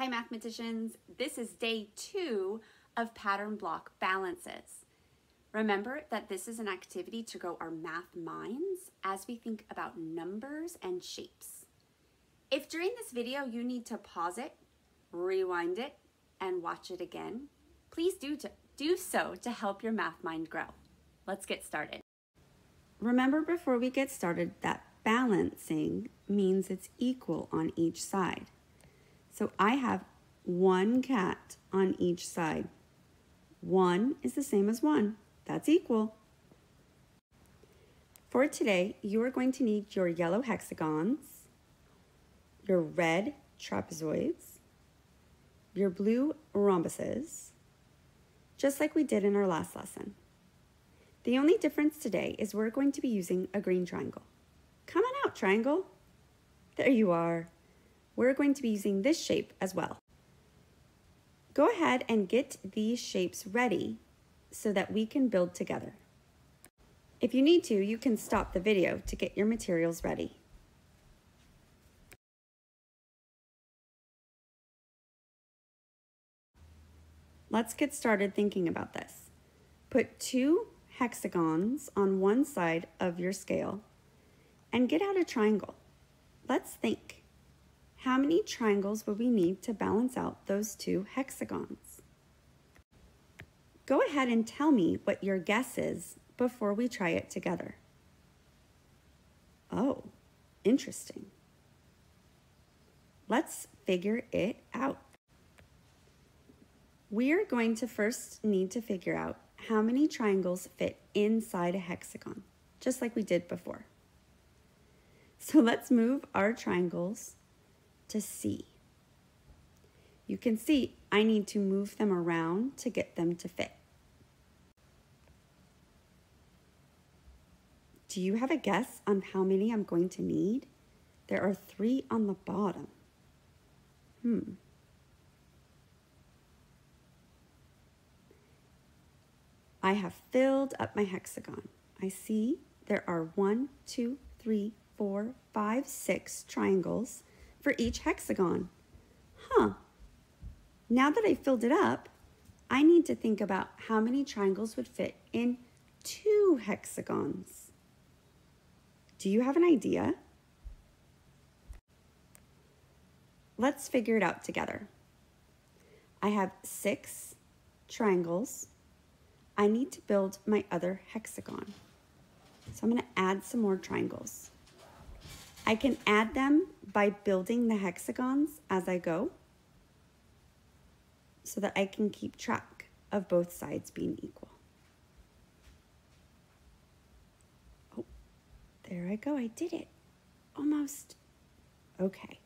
Hi mathematicians, this is day 2 of pattern block balances. Remember that this is an activity to grow our math minds as we think about numbers and shapes. If during this video you need to pause it, rewind it, and watch it again, please do so to help your math mind grow. Let's get started. Remember before we get started that balancing means it's equal on each side. So I have 1 cat on each side. 1 is the same as 1. That's equal. For today, you are going to need your yellow hexagons, your red trapezoids, your blue rhombuses, just like we did in our last lesson. The only difference today is we're going to be using a green triangle. Come on out, triangle. There you are. We're going to be using this shape as well. Go ahead and get these shapes ready so that we can build together. If you need to, you can stop the video to get your materials ready. Let's get started thinking about this. Put 2 hexagons on one side of your scale and get out a triangle. Let's think. How many triangles would we need to balance out those 2 hexagons? Go ahead and tell me what your guess is before we try it together. Oh, interesting. Let's figure it out. We are going to first need to figure out how many triangles fit inside a hexagon, just like we did before. So let's move our triangles to C. You can see I need to move them around to get them to fit. Do you have a guess on how many I'm going to need? There are 3 on the bottom. I have filled up my hexagon. I see there are 1, 2, 3, 4, 5, 6 triangles for each hexagon. Now that I filled it up, I need to think about how many triangles would fit in 2 hexagons. Do you have an idea? Let's figure it out together. I have 6 triangles. I need to build my other hexagon. So I'm going to add some more triangles. I can add them by building the hexagons as I go so that I can keep track of both sides being equal. Oh, there I go. I did it. Almost. Okay.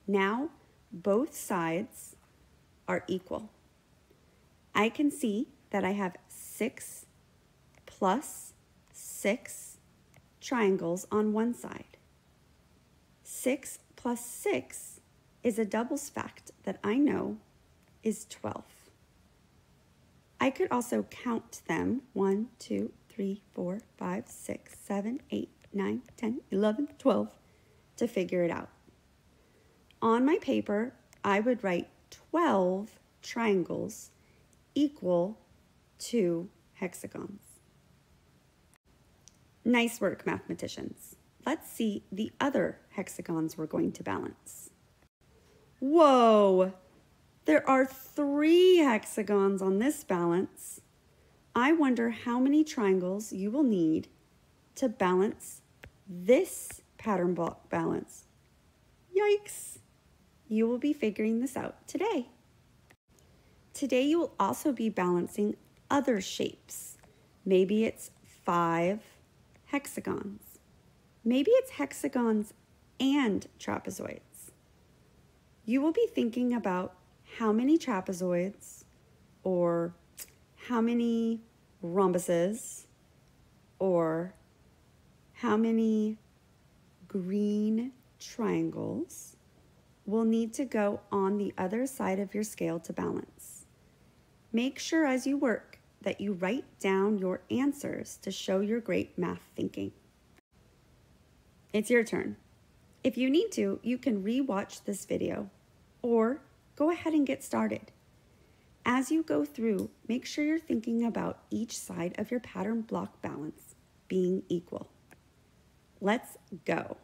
Now both sides are equal. I can see that I have 6 plus 6 triangles on one side. 6 plus 6 is a doubles fact that I know is 12. I could also count them 1, 2, 3, 4, 5, 6, 7, 8, 9, 10, 11, 12 to figure it out. On my paper, I would write 12 triangles equal to hexagons. Nice work, mathematicians. Let's see the other hexagons we're going to balance. Whoa! There are 3 hexagons on this balance. I wonder how many triangles you will need to balance this pattern block balance. Yikes! You will be figuring this out today. Today you will also be balancing other shapes. Maybe it's 5 hexagons. Maybe it's hexagons and trapezoids. You will be thinking about how many trapezoids or how many rhombuses or how many green triangles will need to go on the other side of your scale to balance. Make sure as you work that you write down your answers to show your great math thinking. It's your turn. If you need to, you can re-watch this video or go ahead and get started. As you go through, make sure you're thinking about each side of your pattern block balance being equal. Let's go.